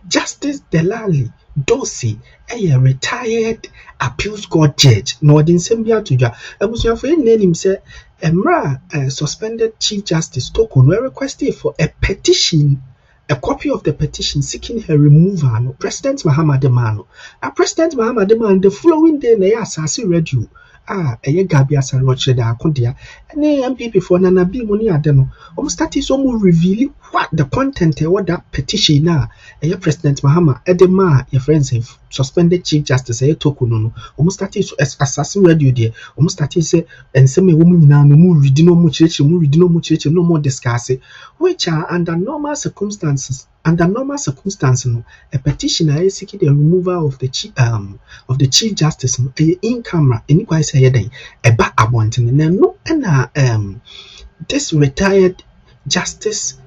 Justice Delali Dosi, a retired appeals court judge, Nordin Sembia Tuja, Abusiafo name him say, Emra suspended Chief Justice Tokun requested for a petition. A copy of the petition seeking her removal, President Mahama Demano. President Mahama Demano, the following day, they assassin radio. Gabi Asaroche da Akondia. And NPP for Nana B money adeno. Started so revealing what the content of that petition now. President Mahama Edema, your friends have suspended Chief Justice Tokuno. Started so assassin radio there. Started say and some woman now no more reading no more church, no more discuss it, which are under normal circumstances. Under normal circumstances, a petitioner is seeking the removal of the chief justice in camera. Anyway, say a back abwanting and no and this retired Justice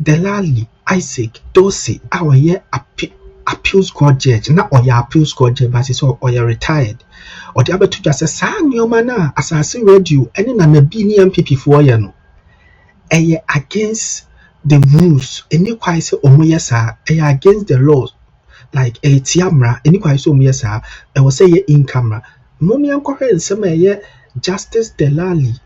Delali Isaac Dosi, our year appeals court judge, not or your appeals court judge, but it's or you're retired. Or the other two just say, "San your mana assassin radio, and in an NPP for you know, against the rules, any quite say omuyasa, against the laws, like a tiamra, any quite so omuyasa, I will say in camera. Mommy uncle and some Justice Delali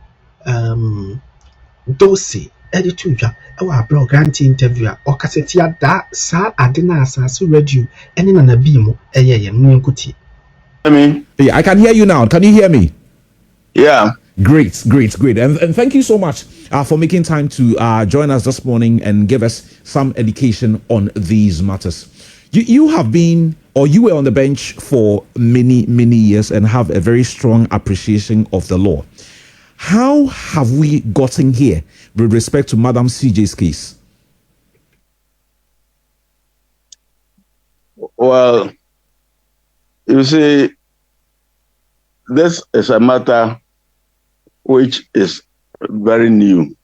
Dosi, editor, our blog grant interviewer, or cassetia that sa adena assassin radio, and in an abimo, nkuti. Yeah, I can hear you now. Can you hear me? Yeah. Great. And thank you so much for making time to join us this morning and give us some education on these matters. You have been, or you were on the bench for many years and have a very strong appreciation of the law. How have we gotten here with respect to Madam CJ's case? Well, you see, this is a matter which is very new,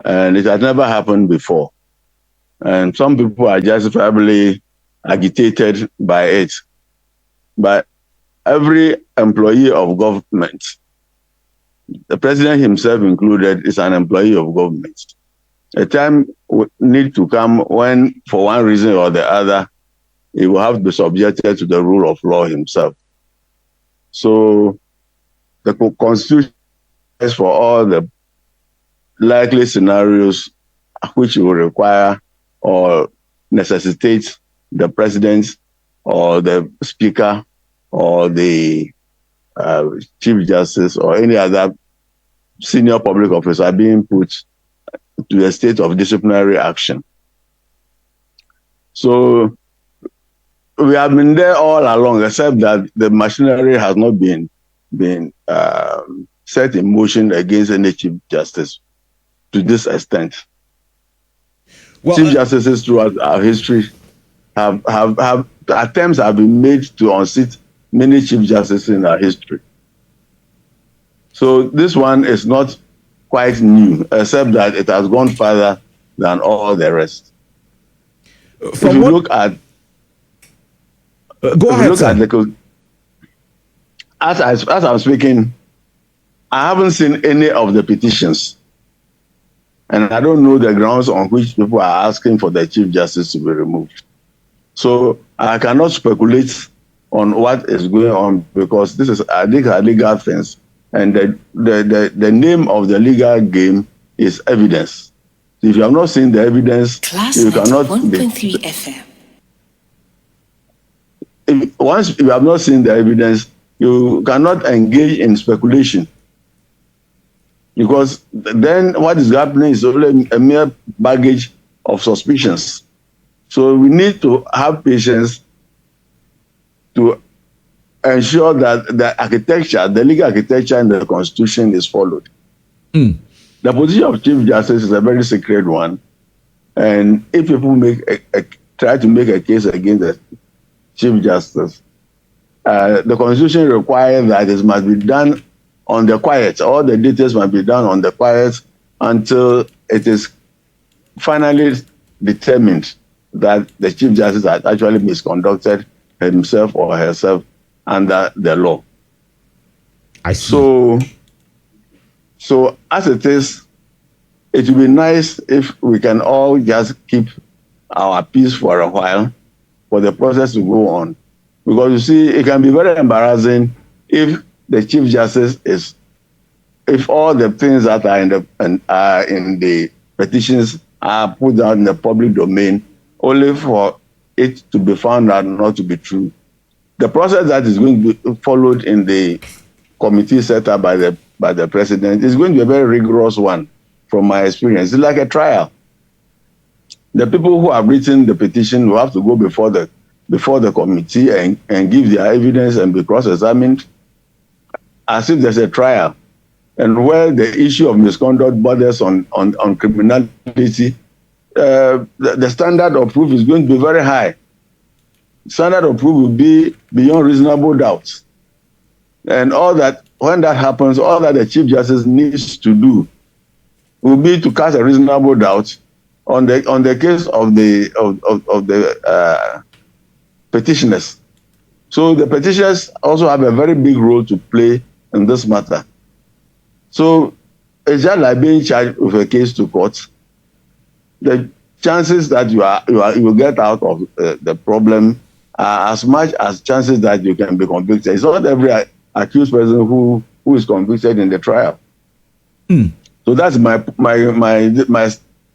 and it has never happened before. And some people are justifiably agitated by it. But every employee of government, the president himself included, is an employee of government. A time will need to come when, for one reason or the other, he will have to be subjected to the rule of law himself. So the Constitution is for all the likely scenarios which will require or necessitate the president or the speaker or the chief justice or any other senior public officer being put to a state of disciplinary action. So we have been there all along, except that the machinery has not been set in motion against any chief justice to this extent. Well, chief justices throughout our history have attempts have been made to unseat many chief justices in our history. So this one is not quite new, except that it has gone further than all the rest. If you look at go ahead, sir. As I'm speaking, I haven't seen any of the petitions, and I don't know the grounds on which people are asking for the chief justice to be removed. So I cannot speculate on what is going on, because this is, I think, a legal things, and the name of the legal game is evidence. If you have not seen the evidence, you cannot. 1.3 FM. Once you have not seen the evidence, you cannot engage in speculation, because then what is happening is only a mere baggage of suspicions. So we need to have patience to ensure that the architecture, the legal architecture in the Constitution is followed. The position of Chief Justice is a very sacred one, and if people try to make a case against the Chief Justice, the Constitution requires that it must be done on the quiet. All the details must be done on the quiet until it is finally determined that the Chief Justice has actually misconducted himself or herself under the law. I see. So as it is, it would be nice if we can all just keep our peace for a while, for the process to go on. Because you see, it can be very embarrassing if the Chief Justice is, if all the things that are in the petitions are put out in the public domain, only for it to be found out not to be true. The process that is going to be followed in the committee set up by the president is going to be a very rigorous one, from my experience. It's like a trial. The people who have written the petition will have to go before the committee and give their evidence and be cross-examined as if there's a trial. And where the issue of misconduct borders on criminality, the standard of proof is going to be very high. Standard of proof will be beyond reasonable doubt. And all that, when that happens, all that the Chief Justice needs to do will be to cast a reasonable doubt on the case of the petitioners. So the petitioners also have a very big role to play in this matter. So it's just like being charged with a case to court. The chances that you will get out of the problem are as much as chances that you can be convicted. It's not every accused person who is convicted in the trial. So that's my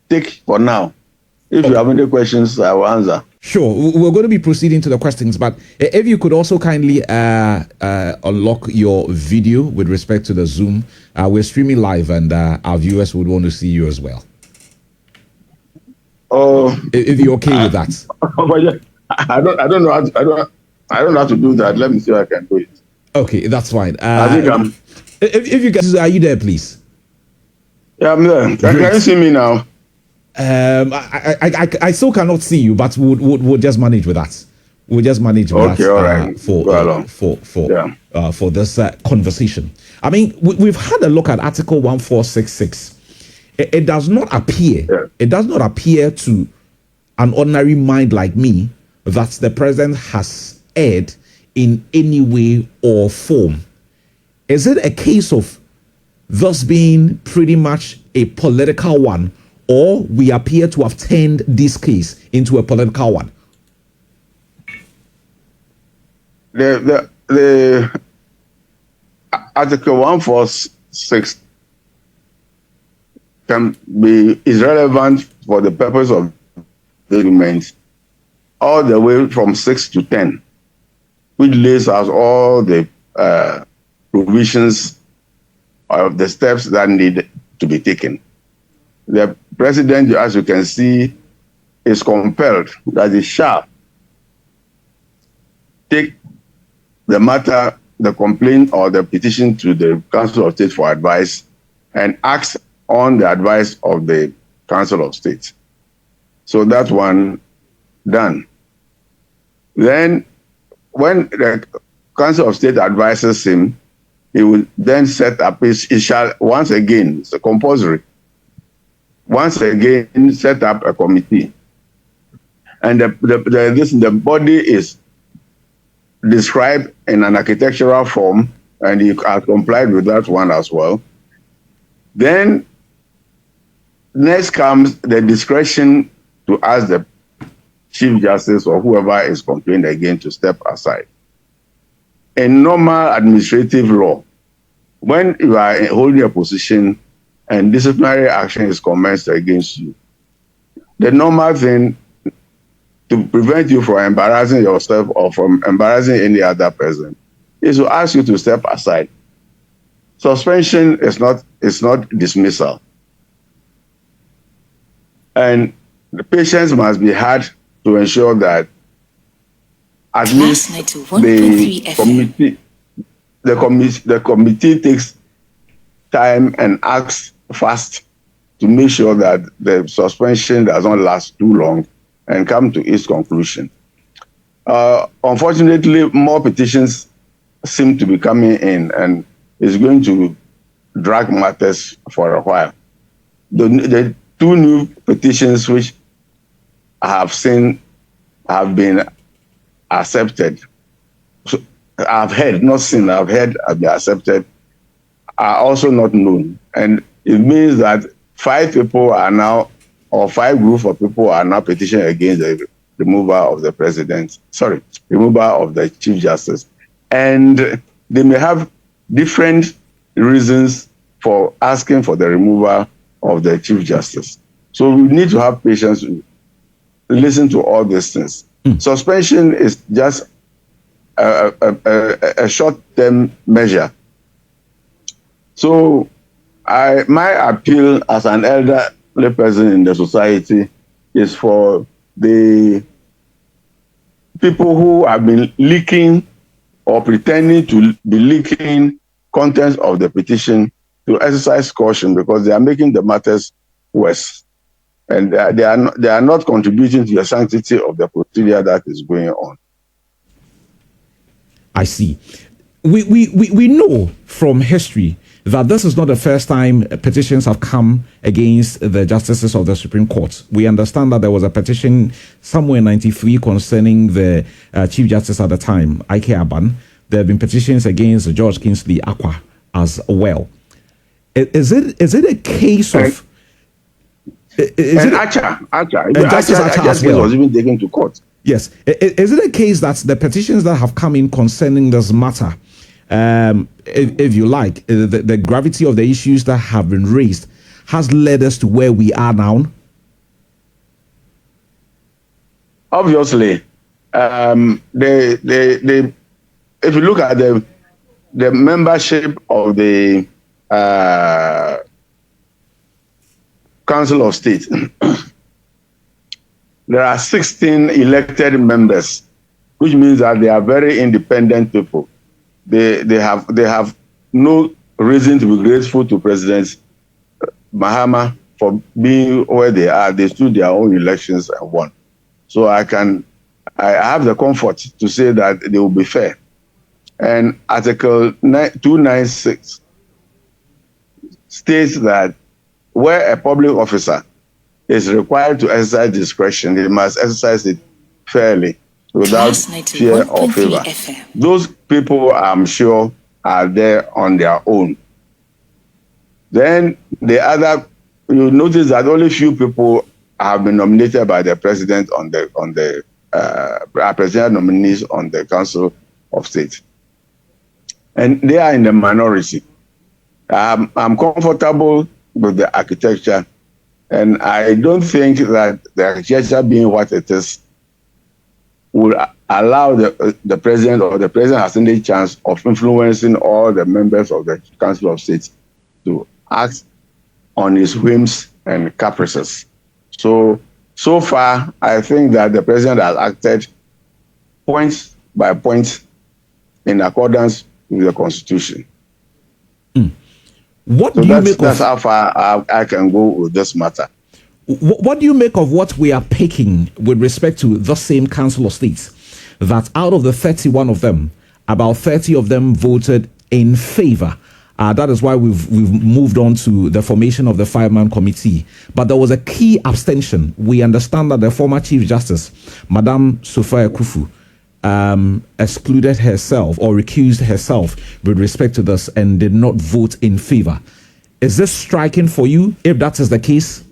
take for now. If you have any questions, I will answer. Sure, we're going to be proceeding to the questions, but if you could also kindly unlock your video with respect to the Zoom. We're streaming live, and our viewers would want to see you as well. Oh, if you're okay with that. I don't know how to do that. Let me see if I can do it. Okay, that's fine. I think I'm. If you guys are you there, please? Yeah, I'm there. Can you see me now? I still cannot see you, but we'll just manage with that. We'll just manage with that. All right. For this conversation. I mean, we've had a look at Article 1466. It does not appear. Yeah. It does not appear to an ordinary mind like me that the president has erred in any way or form. Is it a case of thus being pretty much a political one, or we appear to have turned this case into a political one? The Article 146 is relevant for the purpose of the document all the way from 6 to 10, which lays out all the provisions of the steps that need to be taken. The president, as you can see, is compelled that he shall take the matter, the complaint or the petition to the Council of State for advice and act on the advice of the Council of State. So that one done. Then when the Council of State advises him, he will then set up he shall once again, it's a compulsory, once again set up a committee. And the body is described in an architectural form, and he has complied with that one as well. Then next comes the discretion to ask the Chief Justice or whoever is complained against to step aside. In normal administrative law, when you are holding a position and disciplinary action is commenced against you, the normal thing to prevent you from embarrassing yourself or from embarrassing any other person is to ask you to step aside. Suspension is not dismissal. And the patience must be had to ensure that at least the committee takes time and acts fast to make sure that the suspension does not last too long and come to its conclusion. Unfortunately, more petitions seem to be coming in, and it's going to drag matters for a while. The two new petitions which I have seen have been accepted. So I've heard, not seen, I've heard have been accepted, are also not known. And it means that 5 people are now or 5 groups of people are now petitioning against the removal of the president. Sorry, removal of the Chief Justice. And they may have different reasons for asking for the removal of the Chief Justice. So we need to have patience to listen to all these things. Suspension is just a short-term measure. So my appeal as an elderly person in the society is for the people who have been leaking or pretending to be leaking contents of the petition to exercise caution, because they are making the matters worse. And they are not contributing to the sanctity of the procedure that is going on. I see. We know from history that this is not the first time petitions have come against the justices of the Supreme Court. We understand that there was a petition somewhere in 93 concerning the Chief Justice at the time, Ike Aban. There have been petitions against George Kingsley Akwa as well. Is it a case of... Justice Acha was even taken to court. Yes. Is it a case that the petitions that have come in concerning this matter, if you like, the gravity of the issues that have been raised has led us to where we are now? Obviously, if you look at the membership of the Council of State, there are 16 elected members, which means that they are very independent people. They have no reason to be grateful to President Mahama for being where they are. They stood their own elections and won. So I have the comfort to say that they will be fair. And Article 296 states that where a public officer is required to exercise discretion, they must exercise it fairly, without fear or favor. Those people, I'm sure, are there on their own. Then the other, you notice that only few people have been nominated by the president on the presidential nominees on the Council of State, and they are in the minority. I'm comfortable with the architecture, and I don't think that the architecture being what it is will allow the president, or the president has any chance of influencing all the members of the Council of State to act on his whims and caprices. So far, I think that the president has acted point by point in accordance with the Constitution. That's how far I can go with this matter. What do you make of what we are picking with respect to the same Council of States? That out of the 31 of them, about 30 of them voted in favor. That is why we've moved on to the formation of the 5-man committee. But there was a key abstention. We understand that the former Chief Justice, Madame Sophia Kufu, excluded herself or recused herself with respect to this and did not vote in favor. Is this striking for you, if that is the case?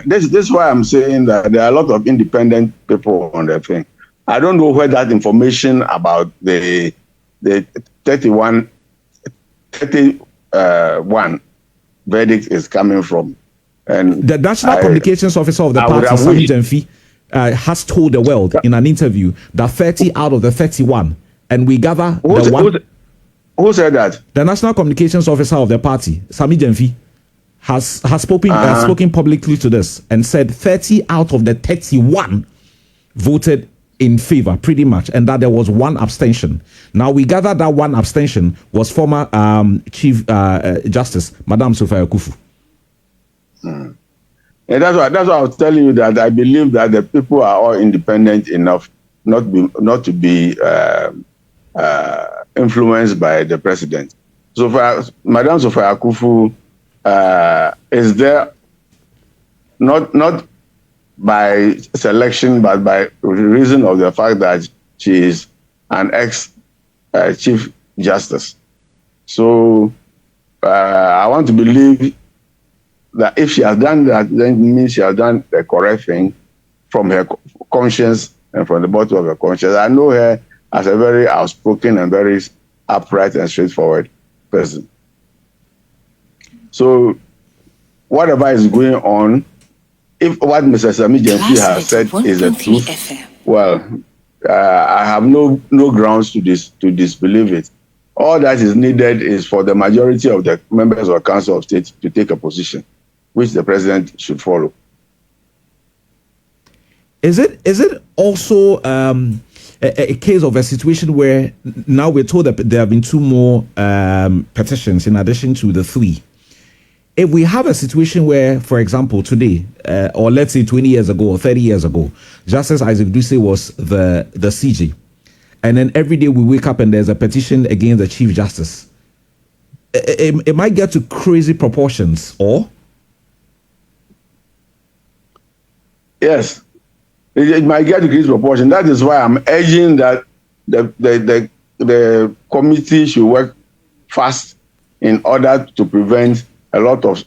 This is why I'm saying that there are a lot of independent people on the thing. I don't know where that information about the 31 verdict is coming from. And the National Communications Officer of the party, Sami Jemfi, has told the world in an interview that 30 out of the 31, and we gather who said that? The National Communications Officer of the party, Sami Jemfi, has spoken publicly to this and said 30 out of the 31 voted in favor, pretty much, and that there was one abstention. Now we gather that one abstention was former Chief Justice Madame Sophia Kufu. And that's why I was telling you that I believe that the people are all independent enough not to be influenced by the president. So Madame Sophia Kufu is there not by selection, but by reason of the fact that she is an ex-Chief Justice. So I want to believe that if she has done that, then it means she has done the correct thing from her conscience and from the bottom of her conscience. I know her as a very outspoken and very upright and straightforward person. So whatever is going on, if what Mr. Sami Jenfi has said is the truth, well, I have no grounds to disbelieve it. All that is needed is for the majority of the members of the Council of State to take a position, which the president should follow. Is it also a case of a situation where now we're told that there have been 2 more petitions in addition to the 3? If we have a situation where, for example, today, or let's say 20 years ago or 30 years ago, Justice Isaac Duce was the CJ, and then every day we wake up and there's a petition against the Chief Justice, it might get to crazy proportions, or? Yes, it might get to crazy proportions. That is why I'm urging that the committee should work fast in order to prevent a lot of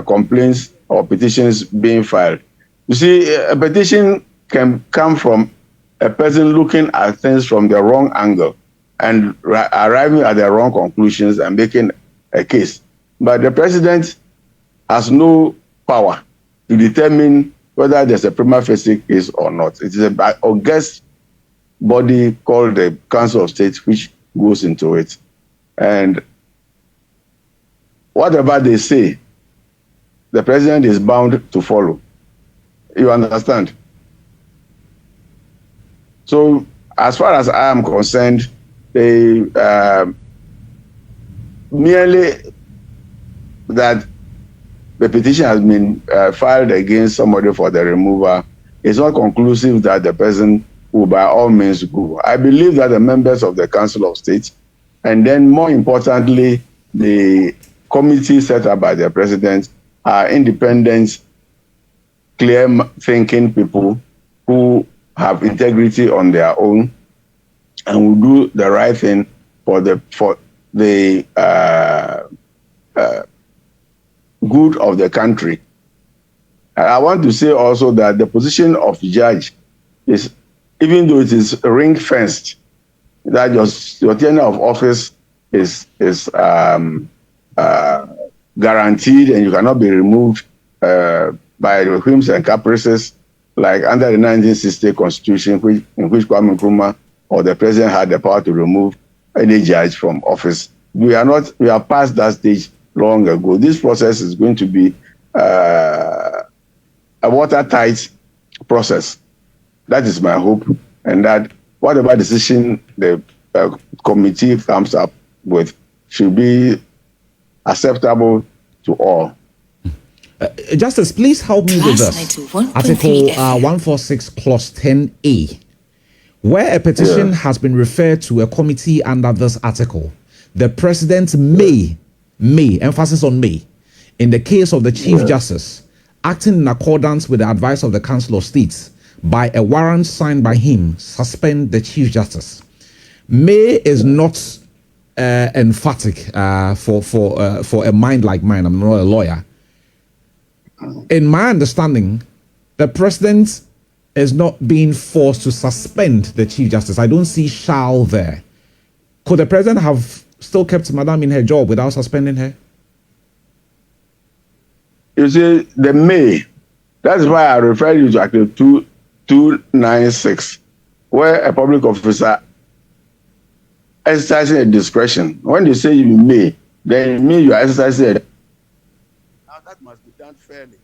complaints or petitions being filed. You see, a petition can come from a person looking at things from the wrong angle and arriving at the wrong conclusions and making a case. But the president has no power to determine whether there's a prima facie case or not. It is an august body called the Council of State which goes into it. And whatever they say, the president is bound to follow. You understand? So, as far as I am concerned, they merely that the petition has been filed against somebody for the removal is not conclusive that the person will by all means go. I believe that the members of the Council of State, and then more importantly, the committee set up by the president, are independent, clear-thinking people who have integrity on their own and will do the right thing for the good of the country. I want to say also that the position of judge is, even though it is ring-fenced, that your tenure of office is guaranteed and you cannot be removed by the whims and caprices, like under the 1960 Constitution, in which Kwame Nkrumah or the president had the power to remove any judge from office. We are past that stage long ago. This process is going to be a watertight process. That is my hope, and that whatever decision the committee comes up with should be acceptable to all. Justice, please help me with this. Article 146 Clause 10A, where a petition has been referred to a committee under this article, the president may, emphasis on may, in the case of the Chief Justice, acting in accordance with the advice of the Council of State, by a warrant signed by him, suspend the Chief Justice. May is not emphatic for a mind like mine. I'm not a lawyer. In my understanding, the president is not being forced to suspend the Chief Justice. I don't see shall there. Could the president have still kept Madam in her job without suspending her? You see, the may, that's why I refer you to Article 296, where a public officer exercising a discretion. When you say you may, then it means you are exercising a... Now that must be done fairly.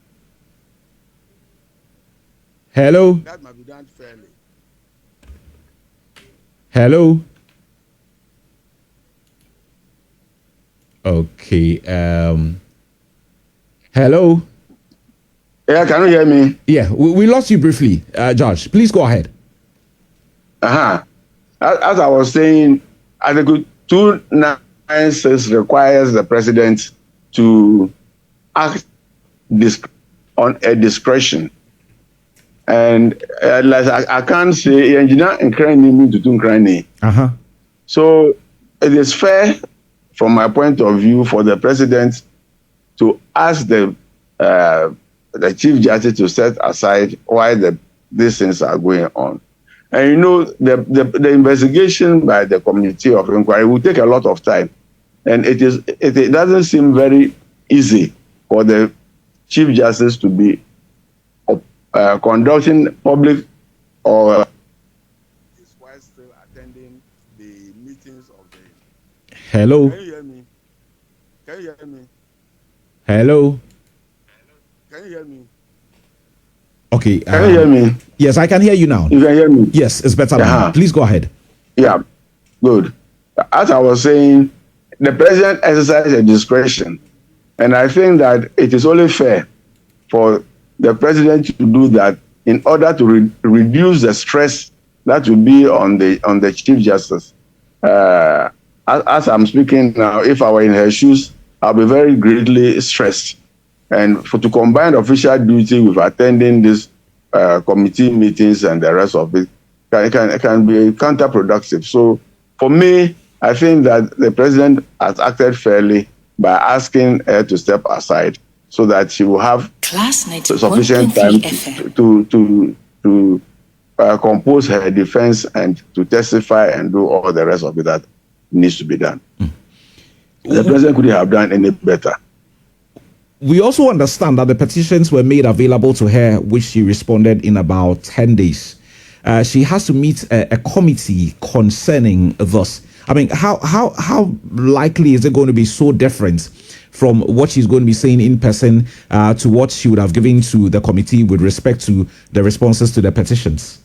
Hello? That must be done fairly. Hello? Okay. Hello? Yeah, can you hear me? Yeah, we lost you briefly, Judge. Please go ahead. As I was saying, Article 296 requires the president to act on a discretion. And I can't say, engineer and crane to do crane. So it is fair, from my point of view, for the president to ask the Chief Justice to set aside why these things are going on. And you know, the investigation by the committee of inquiry will take a lot of time, and it doesn't seem very easy for the Chief Justice to be conducting public or while still attending the meetings of the. Hello. Can you hear me? Can you hear me? Hello. Can you hear me? Okay. Can you hear me? Yes, I can hear you now. You can hear me? Yes, it's better now. Please go ahead. Yeah, good. As I was saying, the president exercises a discretion, and I think that it is only fair for the president to do that in order to reduce the stress that will be on the Chief Justice. As I'm speaking now, if I were in her shoes, I'll be very greatly stressed. And to combine official duty with attending these committee meetings and the rest of it can be counterproductive. So for me, I think that the president has acted fairly by asking her to step aside so that she will have sufficient time to compose her defense and to testify and do all the rest of it that needs to be done. The president couldn't have done any better. We also understand that the petitions were made available to her, which she responded in about 10 days. She has to meet a committee concerning this. I mean, how likely is it going to be so different from what she's going to be saying in person to what she would have given to the committee with respect to the responses to the petitions?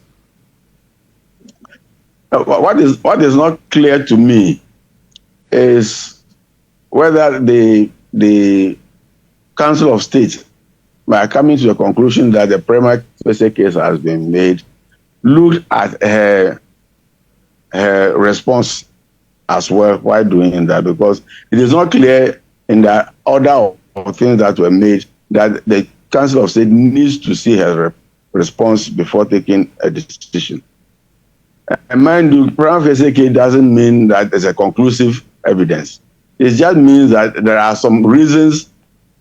What is not clear to me is whether the Council of State, by coming to the conclusion that the prima facie case has been made, looked at her response as well while doing that, because it is not clear in the order of things that were made that the Council of State needs to see her response before taking a decision. And mind you, prima facie case doesn't mean that there's a conclusive evidence. It just means that there are some reasons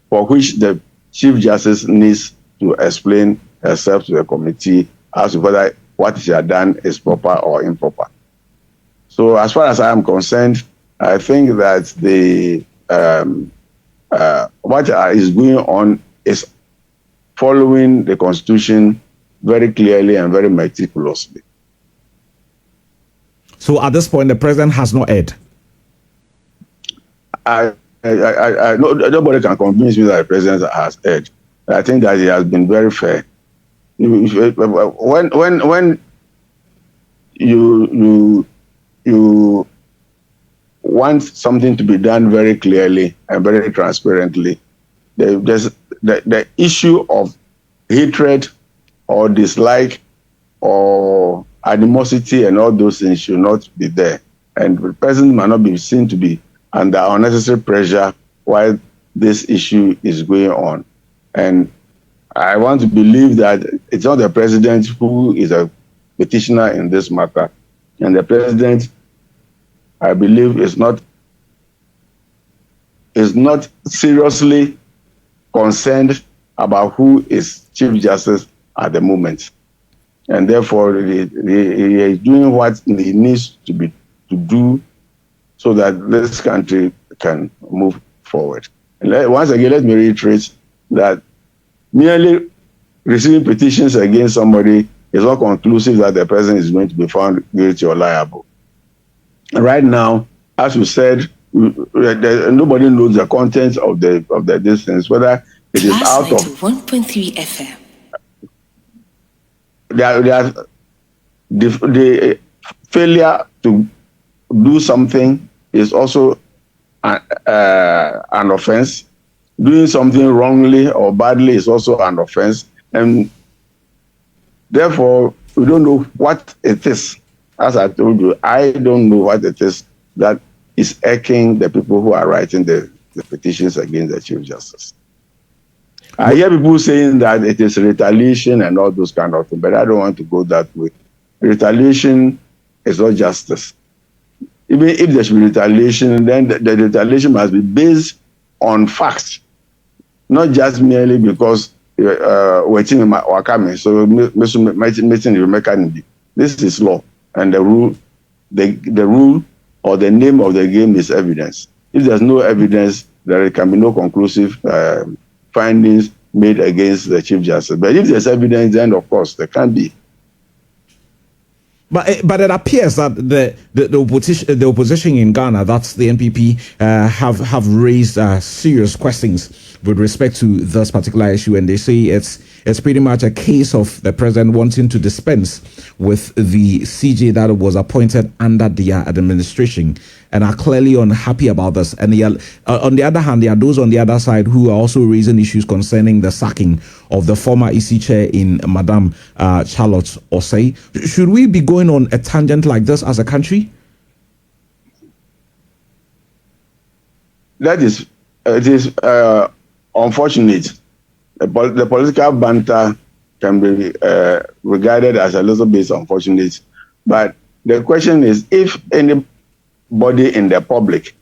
for which the Chief Justice needs to explain herself to the committee as to whether what she had done is proper or improper. So as far as I am concerned, I think that what is going on is following the Constitution very clearly and very meticulously. So at this point, the president has not erred. Nobody can convince me that the president has erred. I think that he has been very fair. When you want something to be done very clearly and very transparently, there's the issue of hatred or dislike or animosity and all those things should not be there. And the president might not be seen to be under unnecessary pressure while this issue is going on. And I want to believe that it's not the president who is a petitioner in this matter. And the president, I believe, is not seriously concerned about who is Chief Justice at the moment. And therefore, he is doing what he needs to do so that this country can move forward. And once again, let me reiterate that merely receiving petitions against somebody is not conclusive that the person is going to be found guilty or liable. And right now, as you said, nobody knows the contents of the distance, whether it is out of 1.3 FM. The failure to do something is also an offense. Doing something wrongly or badly is also an offense. And therefore, we don't know what it is. As I told you, I don't know what it is that is irking the people who are writing the petitions against the Chief Justice. I hear people saying that it is retaliation and all those kind of things, but I don't want to go that way. Retaliation is not justice. Even if there should be retaliation, then the retaliation must be based on facts not just merely because waiting in Wakame. So this is law, and the rule or the name of the game is evidence. If there's no evidence, there can be no conclusive findings made against the Chief Justice. But if there's evidence, then of course there can be. But it appears that the opposition in Ghana, that's the NPP, have raised serious questions with respect to this particular issue, and they say it's pretty much a case of the president wanting to dispense with the CJ that was appointed under their administration, and are clearly unhappy about this. And on the other hand, there are those on the other side who are also raising issues concerning the sacking of the former EC chair in Madam Charlotte Osei. Should we be going on a tangent like this as a country? It is unfortunate. The political banter can be regarded as a little bit unfortunate. But the question is, if anybody in the public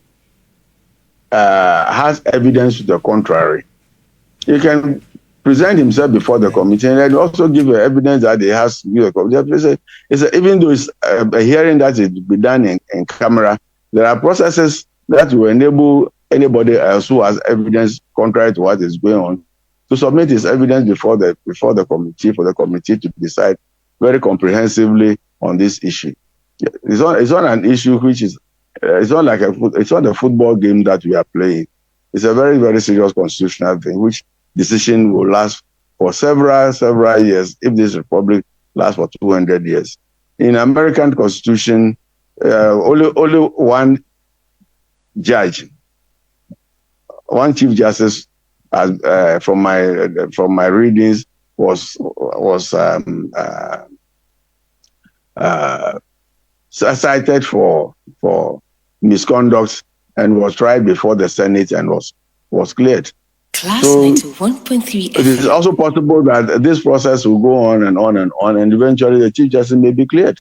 has evidence to the contrary, he can present himself before the committee and then also give evidence that he has to give the committee. Even though it's a hearing that is be done in camera, there are processes that will enable anybody else who has evidence contrary to what is going on to submit his evidence before the committee, for the committee to decide very comprehensively on this issue. It's not an issue which is it's not a football game that we are playing. It's a very, very serious constitutional thing, which decision will last for several years if this republic lasts for 200 years. In American Constitution, only one judge, one Chief Justice, from my readings, was cited for misconduct and was tried before the Senate and was cleared. Class so 91.3 it is also possible that this process will go on and on and on, and eventually the Chief Justice may be cleared.